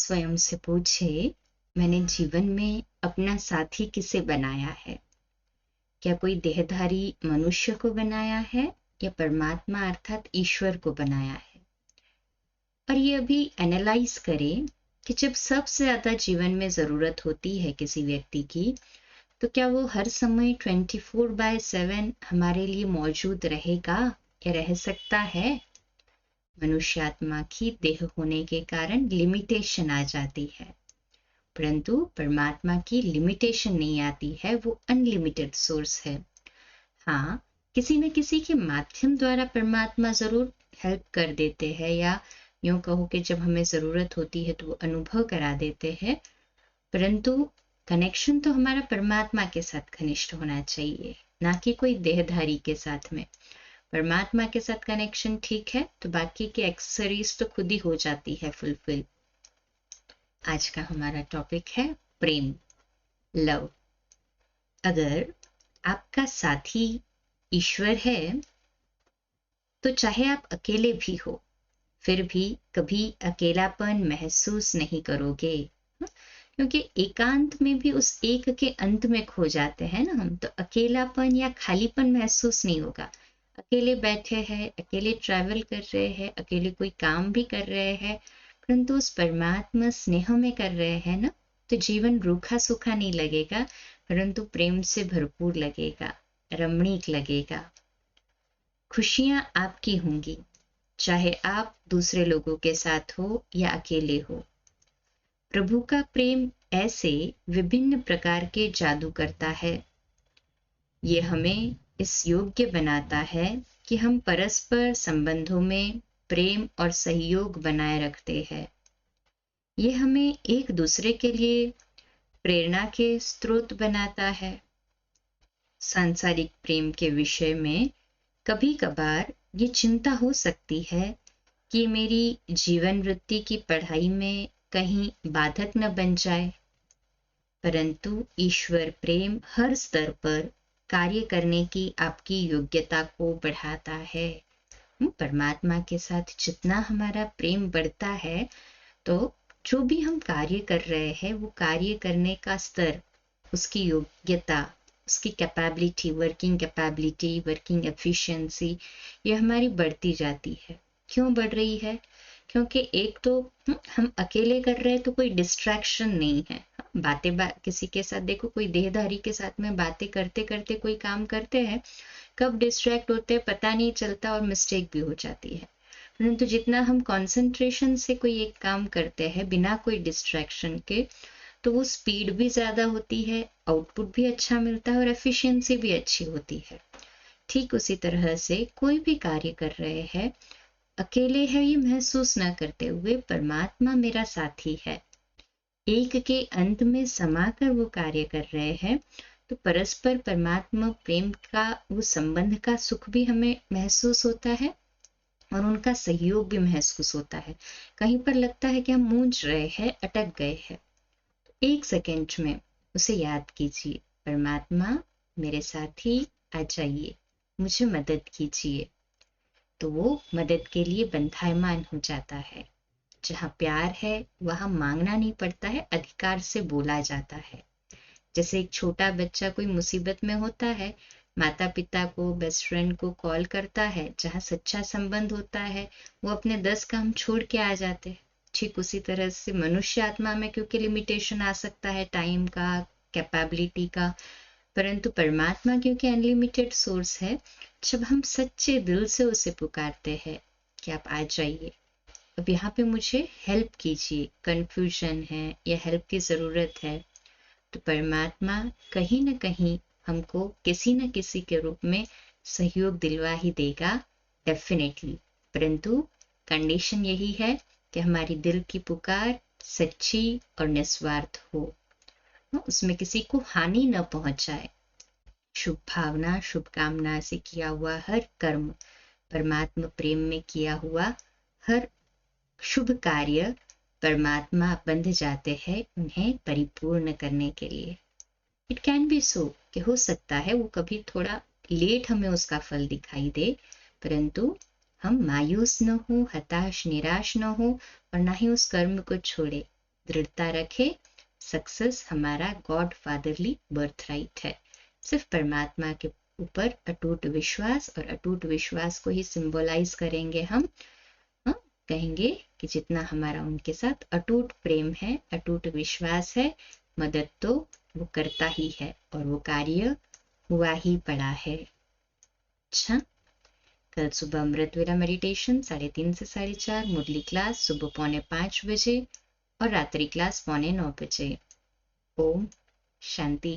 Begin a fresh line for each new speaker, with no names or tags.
स्वयं से पूछे, मैंने जीवन में अपना साथी किसे बनाया है? क्या कोई देहधारी मनुष्य को बनाया है या परमात्मा अर्थात ईश्वर को बनाया है? और ये अभी एनालाइज करें कि जब सबसे ज्यादा जीवन में जरूरत होती है किसी व्यक्ति की, तो क्या वो हर समय 24/7 हमारे लिए मौजूद रहेगा या रह सकता है? मनुष्यात्मा की देह होने के कारण लिमिटेशन आ जाती है, परंतु परमात्मा की लिमिटेशन नहीं आती है, वो अनलिमिटेड सोर्स है। हाँ, किसी न किसी के माध्यम द्वारा परमात्मा जरूर हेल्प कर देते हैं, या यूं कहो कि जब हमें जरूरत होती है तो वो अनुभव करा देते हैं, परंतु कनेक्शन तो हमारा परमात्मा के साथ घनिष्ठ होना चाहिए, ना कि कोई देहधारी के साथ में। परमात्मा के साथ कनेक्शन ठीक है तो बाकी की एक्सेसरीज तो खुद ही हो जाती है फुलफिल। आज का हमारा टॉपिक है प्रेम, लव। अगर आपका साथी ईश्वर है तो चाहे आप अकेले भी हो, फिर भी कभी अकेलापन महसूस नहीं करोगे, क्योंकि एकांत में भी उस एक के अंत में खो जाते हैं ना हम, तो अकेलापन या खालीपन महसूस नहीं होगा। अकेले बैठे हैं, अकेले ट्रैवल कर रहे हैं, अकेले कोई काम भी कर रहे हैं, परंतु उस परमात्मा स्नेह में कर रहे हैं ना, तो जीवन रूखा सूखा नहीं लगेगा, परंतु प्रेम से भरपूर लगेगा, रमणीक लगेगा। खुशियां आपकी होंगी, चाहे आप दूसरे लोगों के साथ हो या अकेले हो। प्रभु का प्रेम ऐसे विभिन्न प्रकार के जादू करता है। ये हमें इस योग्य बनाता है कि हम परस्पर संबंधों में प्रेम और सहयोग बनाए रखते हैं। ये हमें एक दूसरे के लिए प्रेरणा के स्रोत बनाता है। सांसारिक प्रेम के विषय में कभी कभार ये चिंता हो सकती है कि मेरी जीवन वृत्ति की पढ़ाई में कहीं बाधक न बन जाए, परंतु ईश्वर प्रेम हर स्तर पर कार्य करने की आपकी योग्यता को बढ़ाता है। परमात्मा के साथ जितना हमारा प्रेम बढ़ता है, तो जो भी हम कार्य कर रहे हैं वो कार्य करने का स्तर, उसकी योग्यता, उसकी कैपेबिलिटी, वर्किंग एफिशिएंसी, ये हमारी बढ़ती जाती है। क्यों बढ़ रही है? क्योंकि एक तो हम अकेले कर रहे हैं तो कोई डिस्ट्रैक्शन नहीं है। किसी के साथ देखो, कोई देहधारी के साथ में बातें करते करते कोई काम करते हैं, कब डिस्ट्रैक्ट होते हैं पता नहीं चलता और मिस्टेक भी हो जाती है। परंतु जितना हम कंसंट्रेशन से कोई एक काम करते हैं बिना कोई डिस्ट्रैक्शन के, तो वो स्पीड भी ज्यादा होती है, आउटपुट भी अच्छा मिलता है और एफिशिएंसी भी अच्छी होती है। ठीक उसी तरह से कोई भी कार्य कर रहे हैं, अकेले है ये महसूस न करते हुए परमात्मा मेरा साथी है, एक के अंत में समाकर वो कार्य कर रहे हैं, तो परस्पर परमात्मा प्रेम का वो संबंध का सुख भी हमें महसूस होता है और उनका सहयोग भी महसूस होता है। कहीं पर लगता है कि हम मूंझ रहे हैं, अटक गए हैं, तो एक सेकेंड में उसे याद कीजिए, परमात्मा मेरे साथी आ जाइए, मुझे मदद कीजिए, तो वो मदद के लिए बंधायमान हो जाता है। जहाँ प्यार है वहां मांगना नहीं पड़ता है, अधिकार से बोला जाता है। जैसे एक छोटा बच्चा कोई मुसीबत में होता है, माता पिता को, बेस्ट फ्रेंड को कॉल करता है, जहाँ सच्चा संबंध होता है वो अपने 10 काम छोड़ के आ जाते हैं। ठीक उसी तरह से मनुष्य आत्मा में क्योंकि लिमिटेशन आ सकता है टाइम का, कैपेबिलिटी का, परंतु परमात्मा क्योंकि अनलिमिटेड सोर्स है, जब हम सच्चे दिल से उसे पुकारते हैं कि आप आ जाइए, अब यहाँ पे मुझे हेल्प कीजिए, कंफ्यूजन है या हेल्प की ज़रूरत है, तो परमात्मा कहीं ना कहीं हमको किसी न किसी के रूप में सहयोग दिलवा ही देगा, डेफिनेटली। परंतु कंडीशन यही है कि हमारी दिल की पुकार सच्ची और निस्वार्थ हो, उसमें किसी को हानि न पहुंचाए। शुभ भावना, शुभकामना से किया हुआ हर कर्म, परमात्मा प्रेम में किया हुआ हर शुभ कार्य परमात्मा बंध जाते हैं उन्हें परिपूर्ण करने के लिए। इट कैन बी सो कि हो सकता है वो कभी थोड़ा लेट हमें उसका फल दिखाई दे, परंतु हम मायूस न हो, हताश निराश न हो और ना ही उस कर्म को छोड़े, दृढ़ता रखे। सक्सेस हमारा गॉड फादरली बर्थ राइट है। सिर्फ परमात्मा के ऊपर अटूट विश्वास, और अटूट विश्वास को ही सिंबलाइज करेंगे हम। कहेंगे कि जितना हमारा उनके साथ अटूट प्रेम है, अटूट विश्वास है, मदद तो वो करता ही है और वो कार्य हुआ ही पड़ा है। अच्छा, कल सुबह अमृत वेला मेडिटेशन 3:30 से 4:30, मुरली क्लास सुबह 4:45 बजे और रात्रि क्लास 8:45 बजे। ओम शांति।